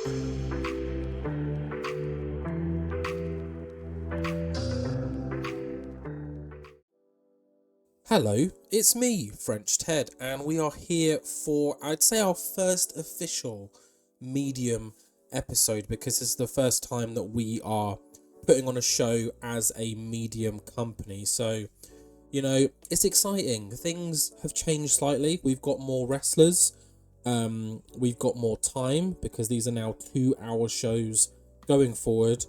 Hello, it's me, French Ted, and we are here for, I'd say, our first official medium episode, because this is the first time that we are putting on a show as a medium company. So, it's exciting. Things have changed slightly. We've got more wrestlers. We've got more time, because these are now 2-hour shows going forward.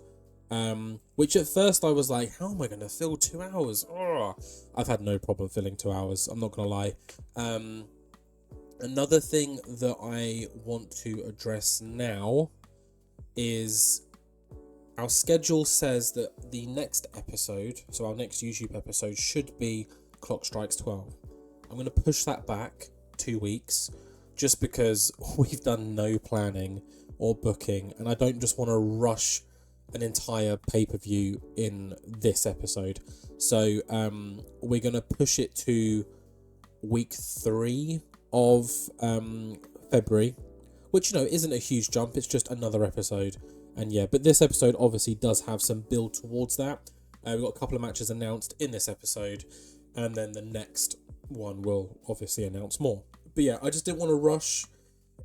Which at first I was like, how am I going to fill 2 hours? Oh, I've had no problem filling 2 hours. I'm not going to lie. Another thing that I want to address now is our schedule says that the next episode, so our next YouTube episode, should be Clock Strikes 12. I'm going to push that back 2 weeks just because we've done no planning or booking, and I don't just want to rush an entire pay-per-view in this episode. So we're going to push it to week 3 of February, which, isn't a huge jump. It's just another episode. And yeah, but this episode obviously does have some build towards that. We've got a couple of matches announced in this episode, and then the next one will obviously announce more. But yeah, I just didn't want to rush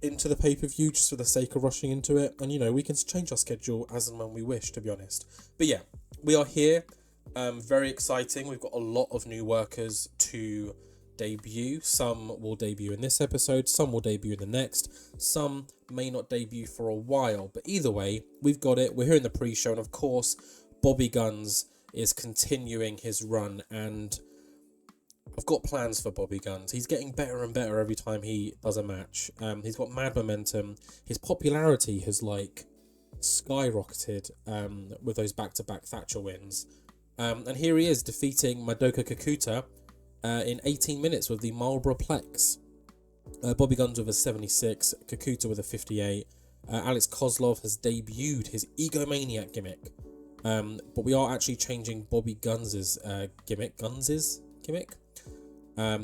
into the pay-per-view just for the sake of rushing into it, and we can change our schedule as and when we wish, to be honest. But yeah, we are here. Very exciting. We've got a lot of new workers to debut. Some will debut in this episode, some will debut in the next, some may not debut for a while, but either way, we've got it. We're here in the pre-show, and of course Bobby Guns is continuing his run, and I've got plans for Bobby Guns. He's getting better and better every time he does a match. He's got mad momentum. His popularity has skyrocketed with those back-to-back Thatcher wins. And here he is defeating Madoka Kakuta in 18 minutes with the Marlboro Plex. Bobby Guns with a 76, Kakuta with a 58. Alex Kozlov has debuted his Egomaniac gimmick. But we are actually changing Bobby Guns' gimmick.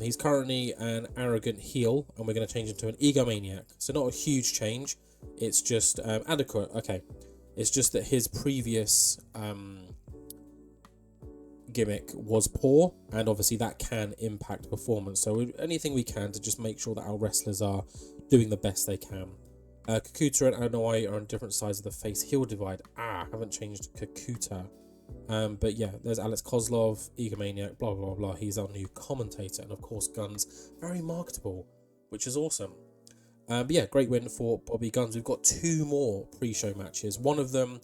He's currently an arrogant heel, and we're going to change him to an egomaniac. So not a huge change. It's just adequate. Okay. It's just that his previous gimmick was poor, and obviously that can impact performance. So anything we can to just make sure that our wrestlers are doing the best they can. Kakuta and Anoa'i are on different sides of the face-heel divide. Haven't changed Kakuta. But yeah, there's Alex Kozlov, egomaniac, blah, blah, blah. He's our new commentator. And of course, Guns, very marketable, which is awesome. But yeah, great win for Bobby Guns. We've got 2 more pre-show matches. One of them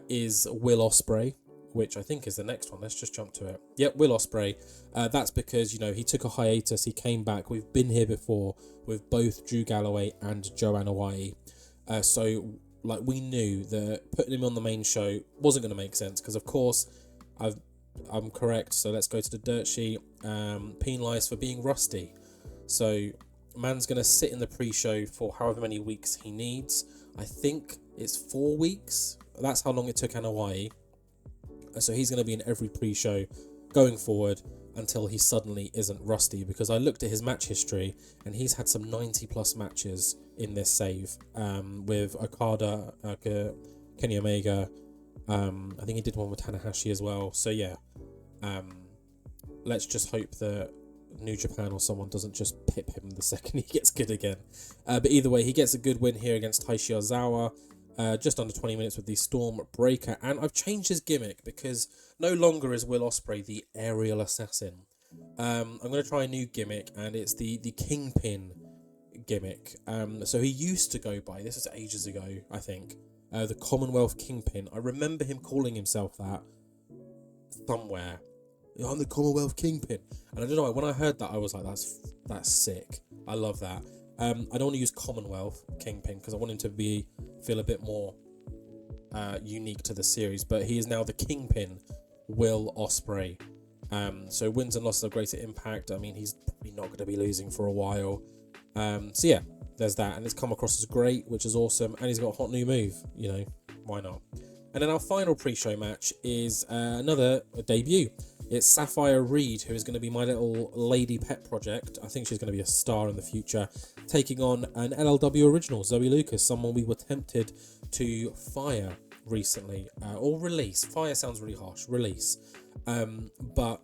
is Will Ospreay, which I think is the next one. Let's just jump to it. Yep, Will Ospreay. That's because, he took a hiatus. He came back. We've been here before with both Drew Galloway and Joanna Anoa'i. So we knew that putting him on the main show wasn't going to make sense, because of course I'm correct. So let's go to the dirt sheet. Penalised for being rusty. So man's going to sit in the pre-show for however many weeks he needs. I think it's 4 weeks. That's how long it took Anoa'i. So he's going to be in every pre-show going forward until he suddenly isn't rusty, because I looked at his match history and he's had some 90 plus matches in this save with Okada, Kenny Omega. I think he did one with Tanahashi as well. So yeah, let's just hope that New Japan or someone doesn't just pip him the second he gets good again. But either way, he gets a good win here against Taishi Ozawa. Just under 20 minutes with the Storm Breaker, and I've changed his gimmick because no longer is Will Ospreay the aerial assassin. I'm going to try a new gimmick, and it's the Kingpin gimmick. So he used to go by, this is ages ago, I think, the Commonwealth Kingpin. I remember him calling himself that somewhere. I'm the Commonwealth Kingpin, and I don't know, when I heard that I was like, that's sick. I love that. I don't want to use Commonwealth Kingpin because I want him to feel a bit more unique to the series, but he is now the Kingpin, Will Ospreay. So wins and losses of greater impact. I mean, he's probably not going to be losing for a while. So yeah, there's that, and it's come across as great, which is awesome, and he's got a hot new move, why not? And then our final pre-show match is another debut. It's Sapphire Reed, who is going to be my little lady pet project. I think she's going to be a star in the future, taking on an LLW original, Zoe Lucas, someone we were tempted to fire recently, or release. Fire sounds really harsh. Release. But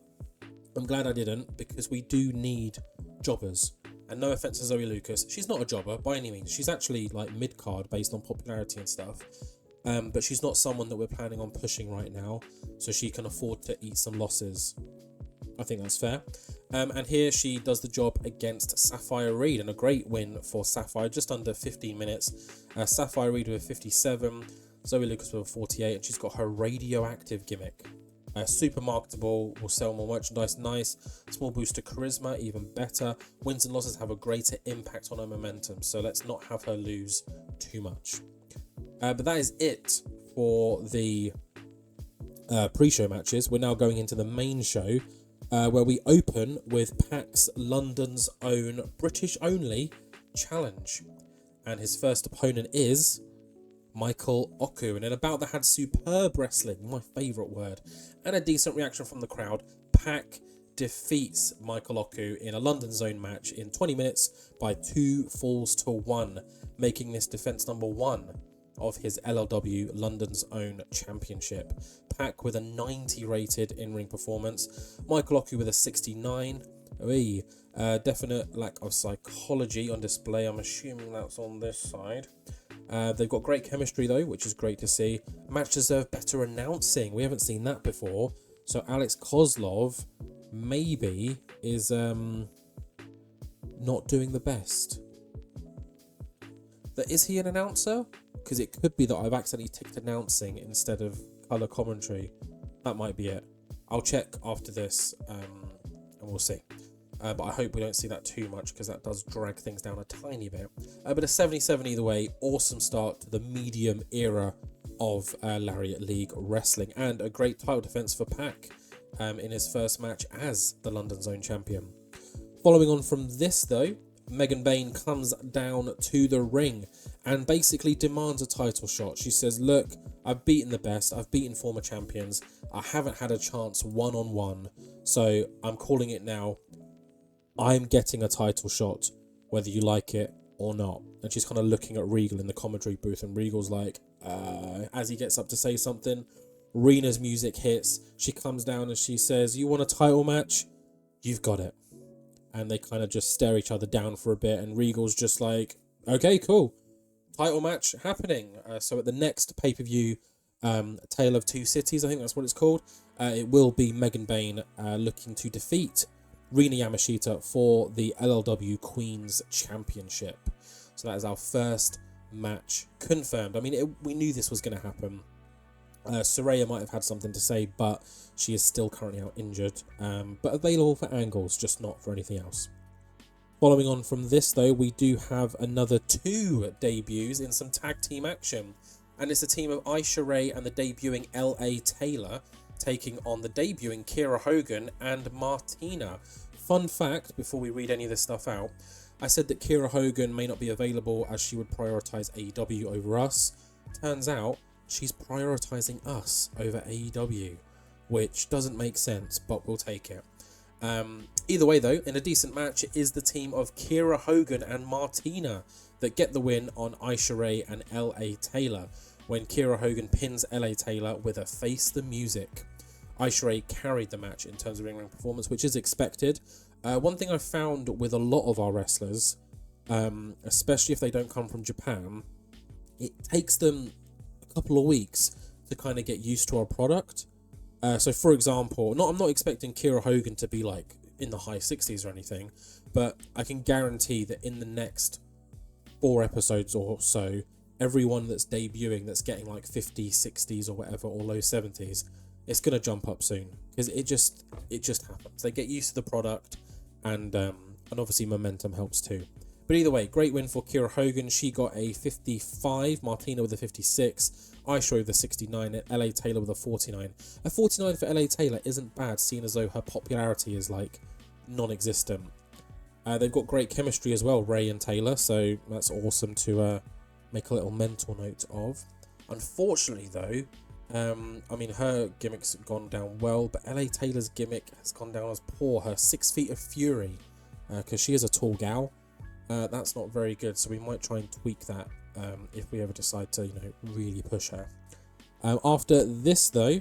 I'm glad I didn't, because we do need jobbers. And no offense to Zoe Lucas, she's not a jobber by any means. She's actually like mid-card based on popularity and stuff. But she's not someone that we're planning on pushing right now, so she can afford to eat some losses. I think that's fair. And here she does the job against Sapphire Reed, and a great win for Sapphire, just under 15 minutes. Sapphire Reed with a 57, Zoe Lucas with a 48, and she's got her radioactive gimmick. Super marketable, will sell more merchandise, nice. Small boost to charisma, even better. Wins and losses have a greater impact on her momentum, so let's not have her lose too much. But that is it for the pre-show matches. We're now going into the main show, where we open with PAC's London's own British-only challenge. And his first opponent is Michael Oku. And in a bout that had superb wrestling, my favourite word, and a decent reaction from the crowd, PAC defeats Michael Oku in a London Zone match in 20 minutes by 2-1, making this defence number 1 of his LLW London's own championship. PAC with a 90 rated in-ring performance. Michael Oku with a 69. Definite lack of psychology on display. I'm assuming that's on this side. They've got great chemistry though, which is great to see. Match deserved better announcing. We haven't seen that before. So Alex Kozlov maybe is not doing the best. Is he an announcer? Because it could be that I've accidentally ticked announcing instead of colour commentary. That might be it. I'll check after this, and we'll see. But I hope we don't see that too much, because that does drag things down a tiny bit. But a 77 either way. Awesome start to the medium era of Lariat League wrestling, and a great title defence for PAC in his first match as the London Zone champion. Following on from this though, Megan Bain comes down to the ring and basically demands a title shot. She says, look, I've beaten the best, I've beaten former champions, I haven't had a chance one-on-one, so I'm calling it now. I'm getting a title shot, whether you like it or not. And she's kind of looking at Regal in the commentary booth, and Regal's like, as he gets up to say something, Rena's music hits, she comes down and she says, you want a title match? You've got it. And they kind of just stare each other down for a bit, and Regal's just like, okay, cool. Title match happening. So at the next pay-per-view, Tale of Two Cities, I think that's what it's called, it will be Megan Bain looking to defeat Rina Yamashita for the LLW Queens Championship. So that is our first match confirmed. I mean, we knew this was going to happen. Soraya might have had something to say, but she is still currently out injured, but available for angles, just not for anything else. Following on from this though, we do have another 2 debuts in some tag team action, and it's a team of Aisha Ray and the debuting LA Taylor taking on the debuting Kira Hogan and Martina. Fun fact, before we read any of this stuff out, I said that Kira Hogan may not be available as she would prioritise AEW over us. Turns out she's prioritising us over AEW, which doesn't make sense, but we'll take it. Either way though, in a decent match, it is the team of Kira Hogan and Martina that get the win on Aisha Ray and LA Taylor, when Kira Hogan pins LA Taylor with a Face the Music. Aisha Ray carried the match in terms of in-ring performance, which is expected. One thing I've found with a lot of our wrestlers, especially if they don't come from Japan, it takes them a couple of weeks to kind of get used to our product. So for example, I'm not expecting Kira Hogan to be like in the high 60s or anything, but I can guarantee that in the next 4 episodes or so, everyone that's debuting that's getting like 50s, 60s or whatever, or low 70s, it's going to jump up soon, because it just happens. They get used to the product, and obviously momentum helps too. But either way, great win for Kira Hogan. She got a 55, Martina with a 56, Aisha with a 69, and LA Taylor with a 49. A 49 for LA Taylor isn't bad, seeing as though her popularity is like non-existent. They've got great chemistry as well, Ray and Taylor, so that's awesome to make a little mental note of. Unfortunately though, I mean, her gimmick's gone down well, but LA Taylor's gimmick has gone down as poor. Her 6 feet of fury, because she is a tall gal. That's not very good, so we might try and tweak that if we ever decide to, really push her. After this, though,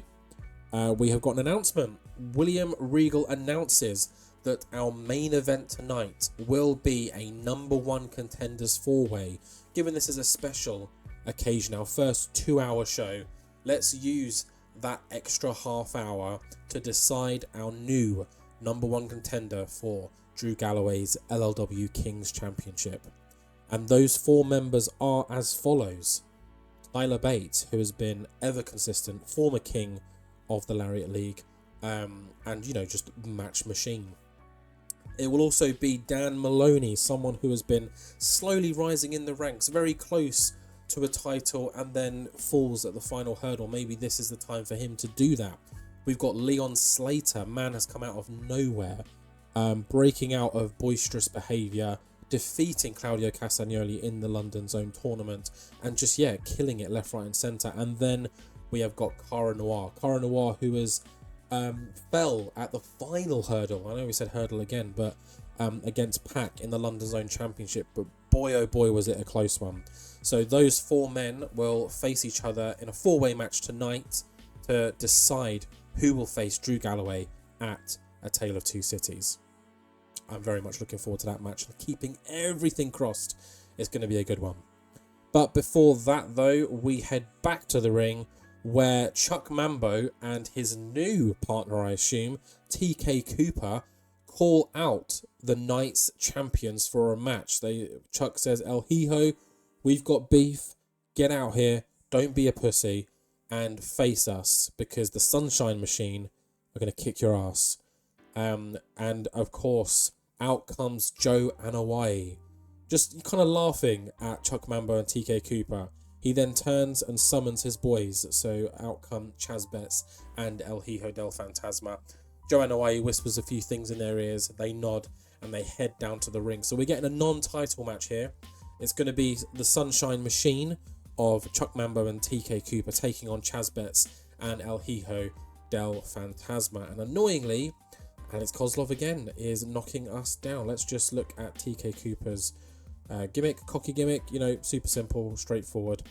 we have got an announcement. William Regal announces that our main event tonight will be a number 1 contenders 4-way. Given this is a special occasion, our first 2-hour show, let's use that extra half hour to decide our new number 1 contender for Drew Galloway's LLW Kings Championship. And those 4 members are as follows. Tyler Bate, who has been ever consistent, former king of the Lariat League, and just match machine. It will also be Dan Maloney, someone who has been slowly rising in the ranks, very close to a title, and then falls at the final hurdle. Maybe this is the time for him to do that. We've got Leon Slater. Man has come out of nowhere, breaking out of boisterous behaviour, defeating Claudio Castagnoli in the London Zone tournament, and just, killing it left, right and centre. And then we have got Cara Noir. Cara Noir, who has fell at the final hurdle. I know we said hurdle again, but against Pac in the London Zone Championship. But boy, oh boy, was it a close one. So those 4 men will face each other in a 4-way match tonight to decide who will face Drew Galloway at A Tale of Two Cities. I'm very much looking forward to that match and keeping everything crossed. It's going to be a good one. But before that, though, we head back to the ring where Chuck Mambo and his new partner, I assume, TK Cooper, call out the Knights champions for a match. Chuck says, El Hijo, we've got beef. Get out here. Don't be a pussy. And face us, because the Sunshine Machine are going to kick your ass. And, of course, out comes Joe Anoa'i, just kind of laughing at Chuck Mambo and TK Cooper. He then turns and summons his boys. So out come Chaz Betts and El Hijo del Fantasma. Joe Anoa'i whispers a few things in their ears. They nod and they head down to the ring. So we're getting a non-title match here. It's going to be the Sunshine Machine of Chuck Mambo and TK Cooper taking on Chaz Betts and El Hijo del Fantasma. And annoyingly, Alex Kozlov again is knocking us down. Let's just look at TK Cooper's gimmick, cocky gimmick, super simple, straightforward.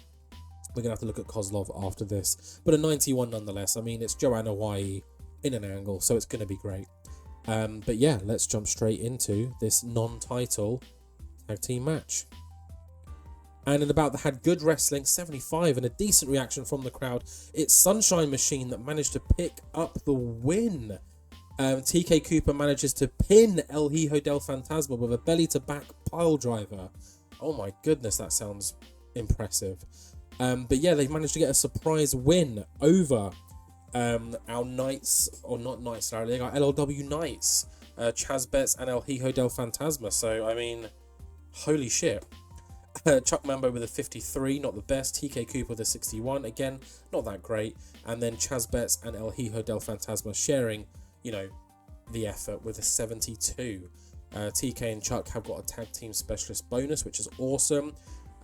We're going to have to look at Kozlov after this. But a 91 nonetheless. I mean, it's Joanna Hawaii in an angle, so it's going to be great. But yeah, let's jump straight into this non-title tag team match. And in about that had good wrestling, 75, and a decent reaction from the crowd. It's Sunshine Machine that managed to pick up the win. TK Cooper manages to pin El Hijo del Fantasma with a belly-to-back pile driver. Oh my goodness, that sounds impressive. But yeah, they've managed to get a surprise win over our Knights, or not Knights, sorry, our LLW Knights, Chaz Betts and El Hijo del Fantasma. So, I mean, holy shit. Chuck Mambo with a 53, not the best. TK Cooper with a 61, again, not that great. And then Chaz Betts and El Hijo del Fantasma sharing, the effort with a 72. TK and Chuck have got a tag team specialist bonus, which is awesome.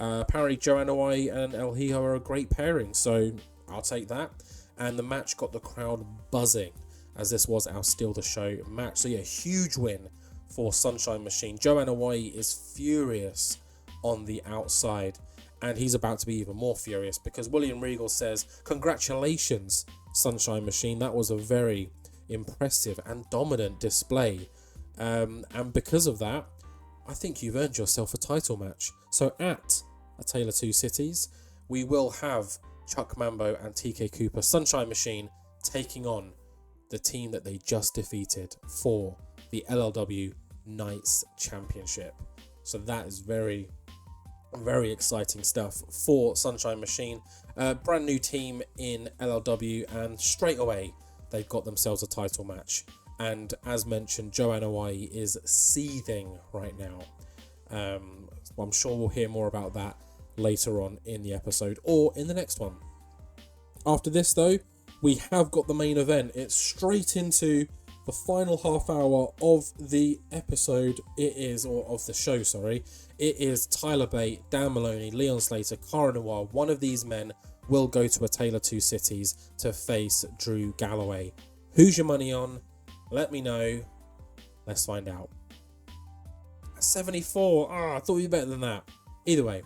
Apparently Joanna White and El Hijo are a great pairing, so I'll take that. And the match got the crowd buzzing, as this was our Steal the Show match. So yeah, huge win for Sunshine Machine. Joanna White is furious on the outside, and he's about to be even more furious because William Regal says, congratulations, Sunshine Machine. That was a very impressive and dominant display. And because of that, I think you've earned yourself a title match. So at A Tale of Two Cities, we will have Chuck Mambo and TK Cooper, Sunshine Machine, taking on the team that they just defeated for the LLW Knights Championship. So that is very, very exciting stuff for Sunshine Machine. Brand new team in LLW, and straight away they've got themselves a title match. And as mentioned, Joanna Hawaii is seething right now. I'm sure we'll hear more about that later on in the episode or in the next one. After this, though, we have got the main event. It's straight into the final half hour of the episode, or of the show, sorry, it is Tyler Bate, Dan Maloney, Leon Slater, Cara Noir. One of these men will go to A Tale of Two Cities to face Drew Galloway. Who's your money on? Let me know. Let's find out. 74. I thought you were better than that. Either way,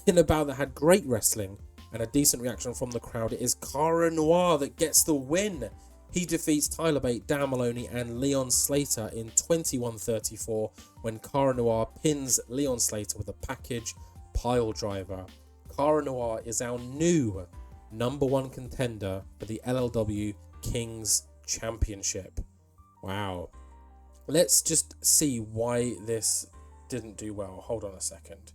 in a bout that had great wrestling and a decent reaction from the crowd, it is Cara Noir that gets the win. He defeats Tyler Bate, Dan Maloney and Leon Slater in 21-34 when Cara Noir pins Leon Slater with a package pile driver. Cara Noir is our new #1 contender for the LLW Kings Championship. Wow. Let's just see why this didn't do well. Hold on a second.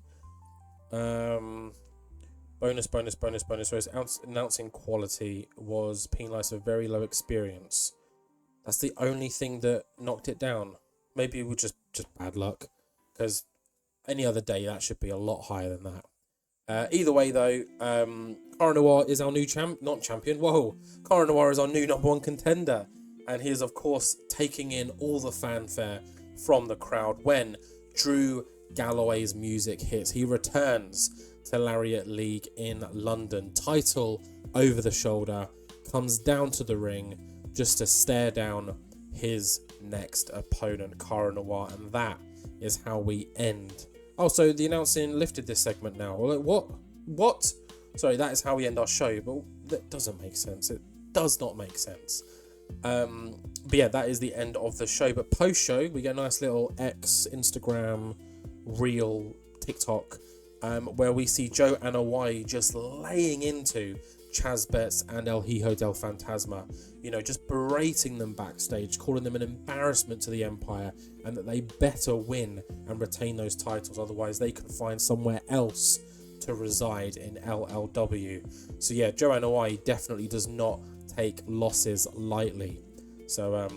Bonus. Announcing quality was penalised for very low experience. That's the only thing that knocked it down. Maybe it was just bad luck, because any other day that should be a lot higher than that. Either way though, Cara Noir is our new champion. Whoa, Cara Noir is our new #1 contender, and he is of course taking in all the fanfare from the crowd when Drew Galloway's music hits. He returns to Lariat League in London, title over the shoulder, comes down to the ring just to stare down his next opponent, Cara Noir, and that is how we end. Oh, so the announcing lifted this segment now. What? Sorry, that is how we end our show, but that doesn't make sense. It does not make sense. But yeah, that is the end of the show. But post-show, we get a nice little X, Instagram, Reel, TikTok, where we see Joe Anoa'i just laying into Chaz Betts and El Hijo del Fantasma, just berating them backstage, calling them an embarrassment to the Empire, and that they better win and retain those titles, otherwise they can find somewhere else to reside in LLW. So yeah, Joe Anoa'i definitely does not take losses lightly. So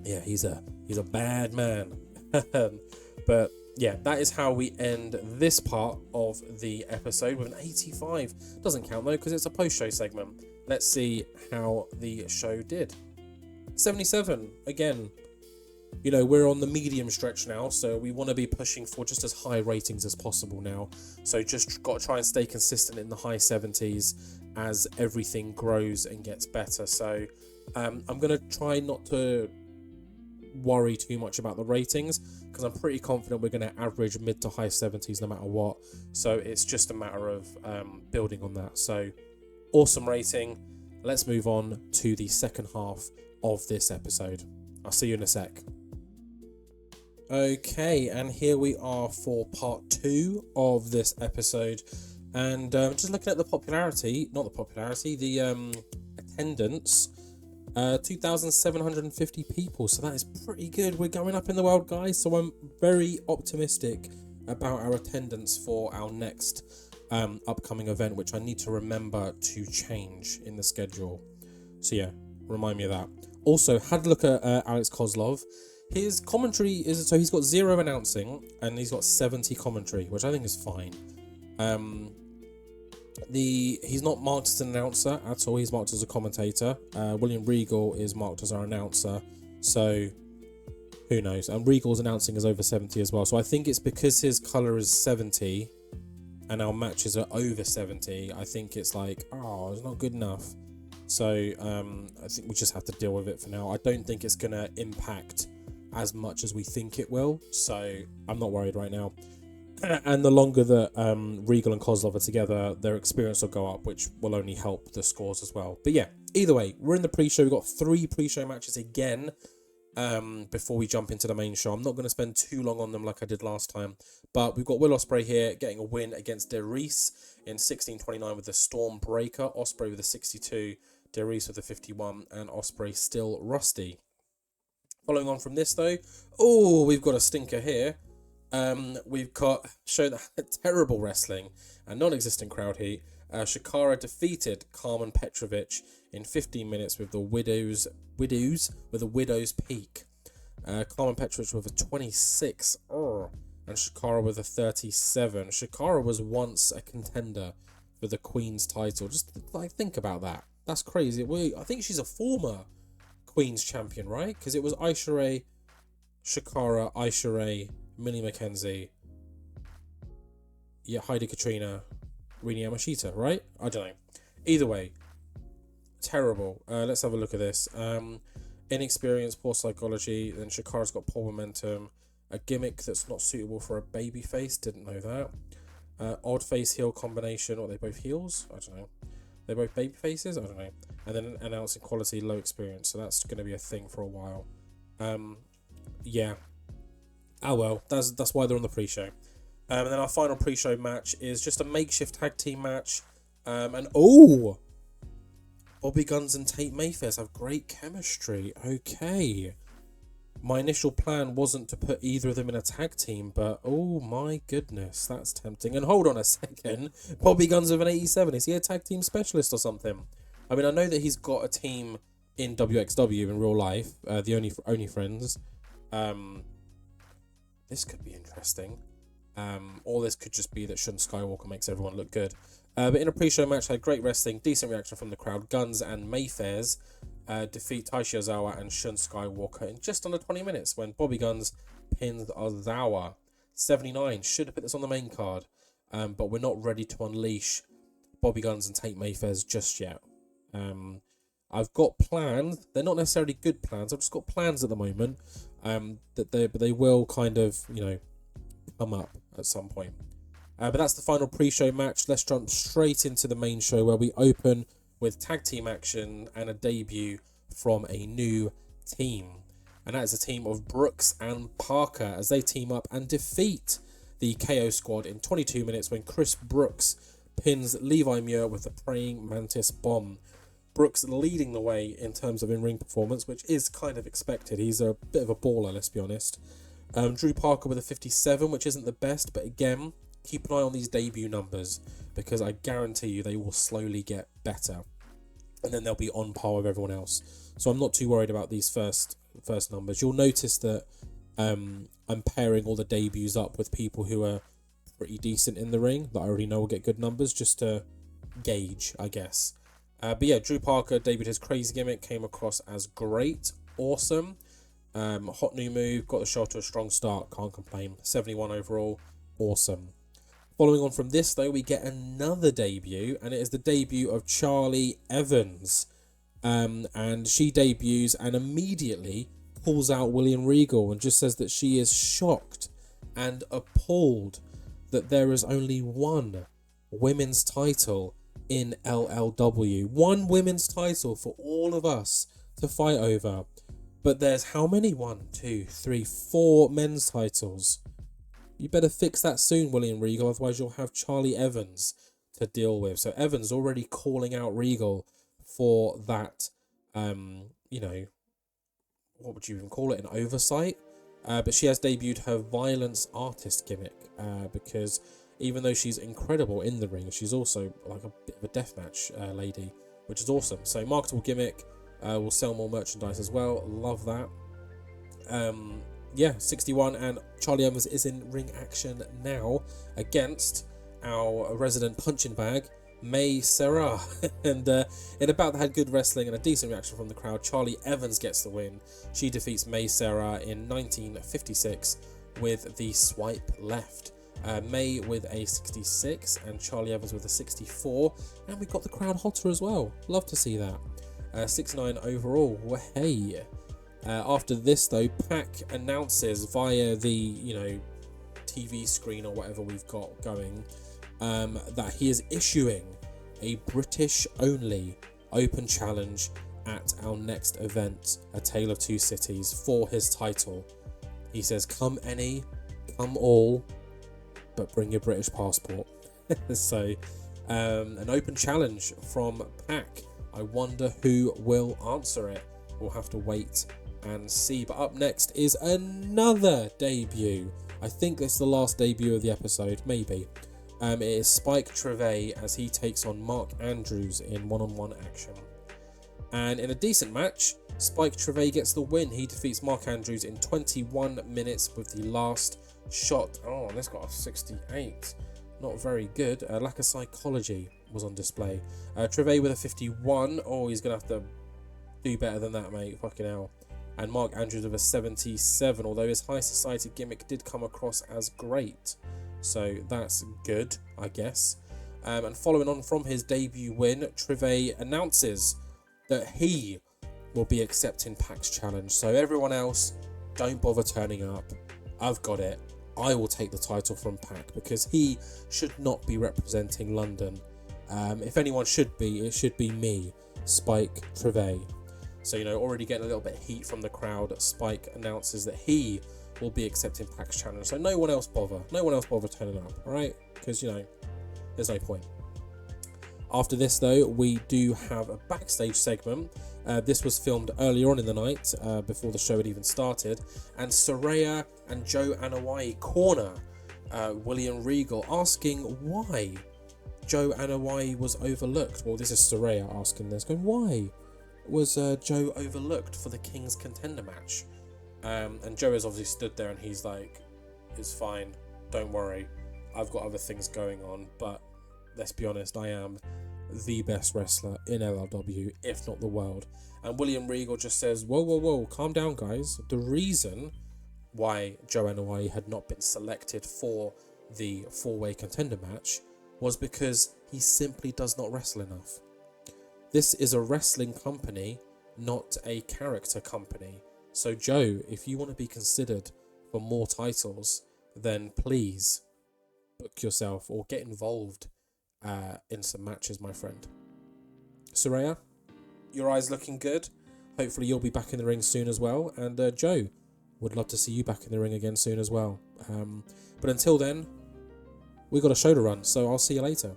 yeah, he's a bad man. But yeah, that is how we end this part of the episode with an 85. Doesn't count though, because it's a post-show segment. Let's see how the show did. 77, again, we're on the medium stretch now, so we want to be pushing for just as high ratings as possible now. So just got to try and stay consistent in the high 70s as everything grows and gets better. So I'm going to try not to worry too much about the ratings, because I'm pretty confident we're going to average mid to high 70s no matter what. So it's just a matter of building on that. So awesome rating. Let's move on to the second half of this episode. I'll see you in a sec. Okay, and here we are for part 2 of this episode, and just looking at the attendance, 2,750 people, so that is pretty good. We're going up in the world, guys, so I'm very optimistic about our attendance for our next upcoming event, which I need to remember to change in the schedule. So yeah, remind me of that. Also, had a look at Alex Kozlov. His commentary is, so he's got 0 announcing and he's got 70 commentary, which I think is fine. He's not marked as an announcer at all. He's marked as a commentator. William Regal is marked as our announcer, so who knows? And Regal's announcing is over 70 as well. So I think it's because his colour is 70 and our matches are over 70. I think it's like, it's not good enough. So I think we just have to deal with it for now. I don't think it's going to impact as much as we think it will, so I'm not worried right now. And the longer that Regal and Kozlov are together, their experience will go up, which will only help the scores as well. But yeah, either way, we're in the pre-show. We've got 3 pre-show matches again before we jump into the main show. I'm not going to spend too long on them like I did last time, but we've got Will Ospreay here getting a win against DeReese in 16:29 with the Stormbreaker. Ospreay with a 62, DeReese with a 51, and Ospreay still rusty. Following on from this though, we've got a stinker here. We've got shown terrible wrestling and non-existent crowd heat. Shakara defeated Carmen Petrovic in 15 minutes with the Widow's Peak. Carmen Petrovic with a 26, and Shakara with a 37. Shakara was once a contender for the Queen's title. Just think about that. That's crazy. I think she's a former Queen's champion, right? Because it was Aisha Ray, Shakara, Aisha Ray, Millie McKenzie, yeah, Heidi Katrina, Rini Yamashita, right? I don't know. Either way, terrible. Let's have a look at this. Inexperience, poor psychology. Then Shakara's got poor momentum. A gimmick that's not suitable for a baby face. Didn't know that. Odd face heel combination. Or are they both heels? I don't know. They're both baby faces? I don't know. And then announcing quality, low experience. So that's going to be a thing for a while. Yeah. Oh well. That's why they're on the pre-show. And then our final pre-show match is just a makeshift tag team match. And Bobby Guns and Tate Mayfair have great chemistry. Okay. My initial plan wasn't to put either of them in a tag team, but oh my goodness, that's tempting. And hold on a second. Bobby Guns with an 87. Is he a tag team specialist or something? I mean, I know that he's got a team in WXW in real life, the Only Friends. This could be interesting. Or this could just be that Shun Skywalker makes everyone look good. But in a pre-show match, had great wrestling, decent reaction from the crowd. Guns and Mayfairs defeat Taishi Ozawa and Shun Skywalker in just under 20 minutes when Bobby Guns pins Ozawa. 79. Should have put this on the main card. But we're not ready to unleash Bobby Guns and Tate Mayfairs just yet. I've got plans. They're not necessarily good plans. I've just got plans at the moment. But they will kind of, come up at some point. But that's the final pre-show match. Let's jump straight into the main show where we open with tag team action and a debut from a new team. And that is a team of Brooks and Parker as they team up and defeat the KO squad in 22 minutes when Chris Brooks pins Levi Muir with the Praying Mantis Bomb. Brooks leading the way in terms of in-ring performance, which is kind of expected. He's a bit of a baller, let's be honest. Drew Parker with a 57, which isn't the best, but again, keep an eye on these debut numbers because I guarantee you they will slowly get better and then they'll be on par with everyone else. So I'm not too worried about these first numbers. You'll notice that I'm pairing all the debuts up with people who are pretty decent in the ring that I already know will get good numbers just to gauge, I guess. But yeah, Drew Parker debuted his crazy gimmick, came across as great, awesome. Hot new move, got the show to a strong start, can't complain. 71 overall, awesome. Following on from this, though, we get another debut, and it is the debut of Charlie Evans. And she debuts and immediately pulls out William Regal and just says that she is shocked and appalled that there is only one women's title in LLW. One women's title for all of us to fight over. But there's how many? 1, 2, 3, 4 men's titles. You better fix that soon, William Regal, otherwise you'll have Charlie Evans to deal with. So Evans already calling out Regal for that, what would you even call it, an oversight? But she has debuted her violence artist gimmick because even though she's incredible in the ring, she's also like a bit of a deathmatch lady, which is awesome. So marketable gimmick, will sell more merchandise as well. Love that. Yeah, 61, and Charlie Evans is in ring action now against our resident punching bag, May Sarah. And in a bout that had good wrestling and a decent reaction from the crowd, Charlie Evans gets the win. She defeats May Sarah in 1956 with the swipe left. May with a 66 and Charlie Evans with a 64. And we got the crowd hotter as well. Love to see that. 69 overall. Well, hey. After this, though, Pac announces via the, TV screen or whatever we've got going, that he is issuing a British-only open challenge at our next event, A Tale of Two Cities, for his title. He says, come any, come all, but bring your British passport. So, an open challenge from Pac. I wonder who will answer it. We'll have to wait and see. But up next is another debut. I think it's the last debut of the episode, maybe. It is Spike Trivet as he takes on Mark Andrews in one-on-one action. And in a decent match, Spike Trivet gets the win. He defeats Mark Andrews in 21 minutes with the last shot. Oh, this got a 68. Not very good. Lack of psychology was on display. Trivet with a 51. Oh, he's going to have to Do better than that, mate. Fucking hell. And Mark Andrews with a 77, although his high society gimmick did come across as great. So that's good, I guess. And following on from his debut win, Trivet announces that he will be accepting PAC's challenge. So everyone else, don't bother turning up. I've got it. I will take the title from PAC because he should not be representing London. If anyone should be, it should be me, Spike Trivet. So, already getting a little bit of heat from the crowd. Spike announces that he will be accepting PAC's challenge. So no one else bother. No one else bother turning up, alright? Because, there's no point. After this, though, we do have a backstage segment. This was filmed earlier on in the night, before the show had even started. And Saraya and Joe Anoa'i corner William Regal, asking why Joe Anoa'i was overlooked. Well, this is Saraya asking this, going, why was Joe overlooked for the King's Contender match? And Joe has obviously stood there and he's like, it's fine, don't worry, I've got other things going on, but let's be honest, I am the best wrestler in LLW, if not the world. And William Regal just says, whoa, calm down, guys. The reason why Joe Anoa'i had not been selected for the four-way contender match was because he simply does not wrestle enough. This is a wrestling company, not a character company. So Joe, if you want to be considered for more titles, then please book yourself or get involved in some matches, my friend. Saraya, your eyes looking good. Hopefully you'll be back in the ring soon as well. And Joe, would love to see you back in the ring again soon as well. But until then, we've got a show to run, so I'll see you later.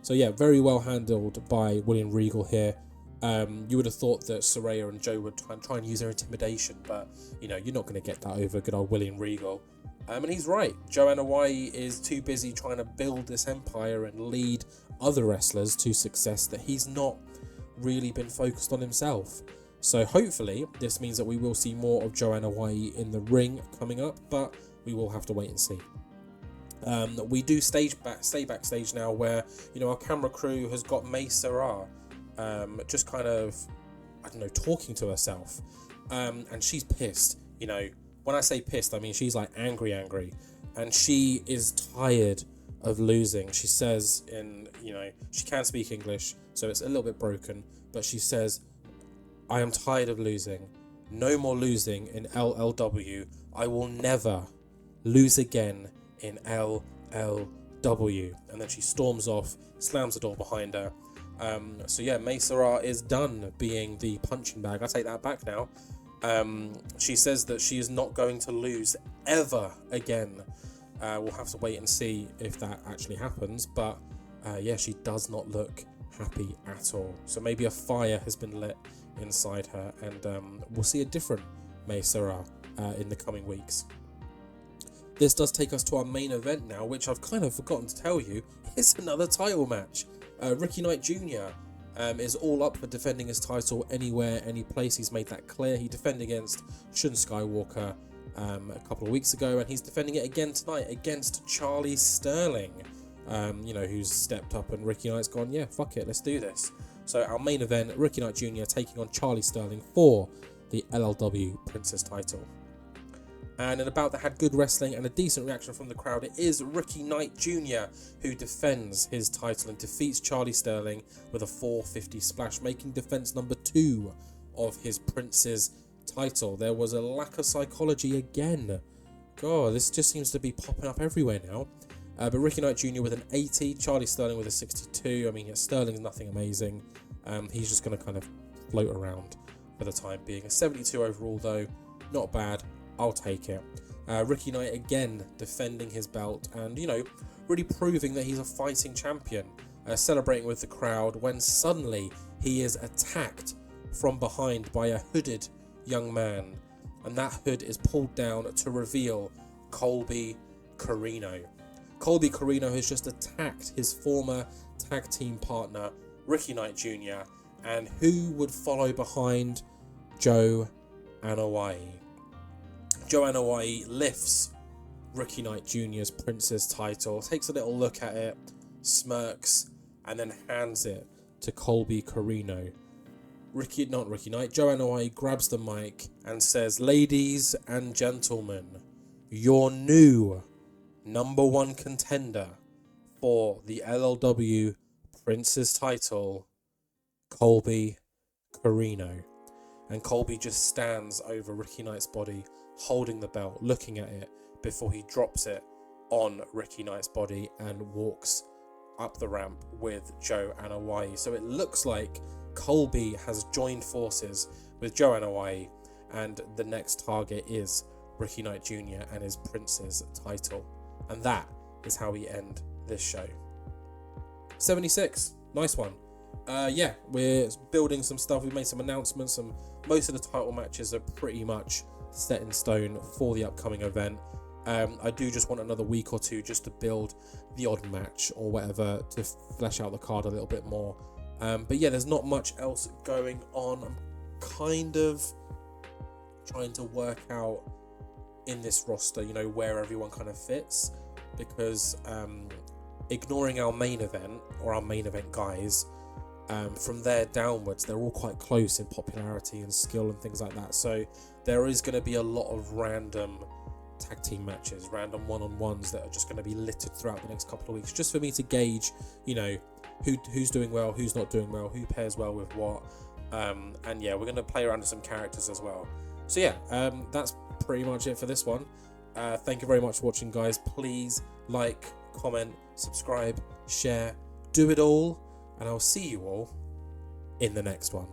So yeah, very well handled by William Regal here. You would have thought that Saraya and Joe would try and use their intimidation, but you're not going to get that over good old William Regal. And he's right. Joe Anoa'i is too busy trying to build this empire and lead other wrestlers to success that he's not really been focused on himself. So hopefully this means that we will see more of Joe Anoa'i in the ring coming up, but we will have to wait and see. We do stay backstage now, where our camera crew has got May Sarah just kind of, talking to herself, and she's pissed. When I say pissed, I mean she's like angry, and she is tired of losing. She says she can speak English, so it's a little bit broken, but she says, I am tired of losing. No more losing in LLW. I will never lose again in LLW. And then she storms off, slams the door behind her. So yeah, May Sarah is done being the punching bag. I take that back now. She says that she is not going to lose ever again. We'll have to wait and see if that actually happens. But yeah, she does not look happy at all. So maybe a fire has been lit inside her, and we'll see a different May Sarah in the coming weeks. This does take us to our main event now, which I've kind of forgotten to tell you. It's another title match. Ricky Knight Jr. Is all up for defending his title anywhere, any place. He's made that clear. He defended against Shun Skywalker a couple of weeks ago, and he's defending it again tonight against Charlie Sterling, who's stepped up, and Ricky Knight's gone, yeah, fuck it, let's do this. So our main event, Ricky Knight Jr. taking on Charlie Sterling for the LLW Princess title. And in a bout that had good wrestling and a decent reaction from the crowd, it is Ricky Knight Jr. who defends his title and defeats Charlie Sterling with a 450 splash, making defense number 2 of his Prince's title. There was a lack of psychology again. God, this just seems to be popping up everywhere now. But Ricky Knight Jr. with an 80, Charlie Sterling with a 62. I mean, Sterling's nothing amazing. He's just going to kind of float around for the time being. A 72 overall, though, not bad. I'll take it. Ricky Knight again defending his belt and, really proving that he's a fighting champion. Celebrating with the crowd when suddenly he is attacked from behind by a hooded young man. And that hood is pulled down to reveal Colby Corino. Colby Corino has just attacked his former tag team partner, Ricky Knight Jr. And who would follow behind? Joe Anoa'i. Joe Anoa'i lifts Ricky Knight Jr.'s Princess title, takes a little look at it, smirks, and then hands it to Colby Corino. Joanna White grabs the mic and says, "Ladies and gentlemen, your new #1 contender for the LLW Prince's title, Colby Corino." And Colby just stands over Ricky Knight's body, holding the belt, looking at it before he drops it on Ricky Knight's body and walks up the ramp with Joe Anoa'i. So it looks like Colby has joined forces with Joe Anoa'i, and the next target is Ricky Knight Jr. and his Prince's title. And that is how we end this show. 76, nice one. Yeah, we're building some stuff. We made some announcements, and most of the title matches are pretty much set in stone for the upcoming event. I do just want another week or two just to build the odd match or whatever to flesh out the card a little bit more. But yeah, there's not much else going on. I'm kind of trying to work out in this roster, where everyone kind of fits, because ignoring our main event or our main event guys, from there downwards, they're all quite close in popularity and skill and things like that. So there is going to be a lot of random tag team matches, random one-on-ones that are just going to be littered throughout the next couple of weeks, just for me to gauge, who's doing well, who's not doing well, who pairs well with what. And yeah, we're going to play around with some characters as well. So yeah, that's pretty much it for this one. Thank you very much for watching, guys. Please like, comment, subscribe, share, do it all, and I'll see you all in the next one.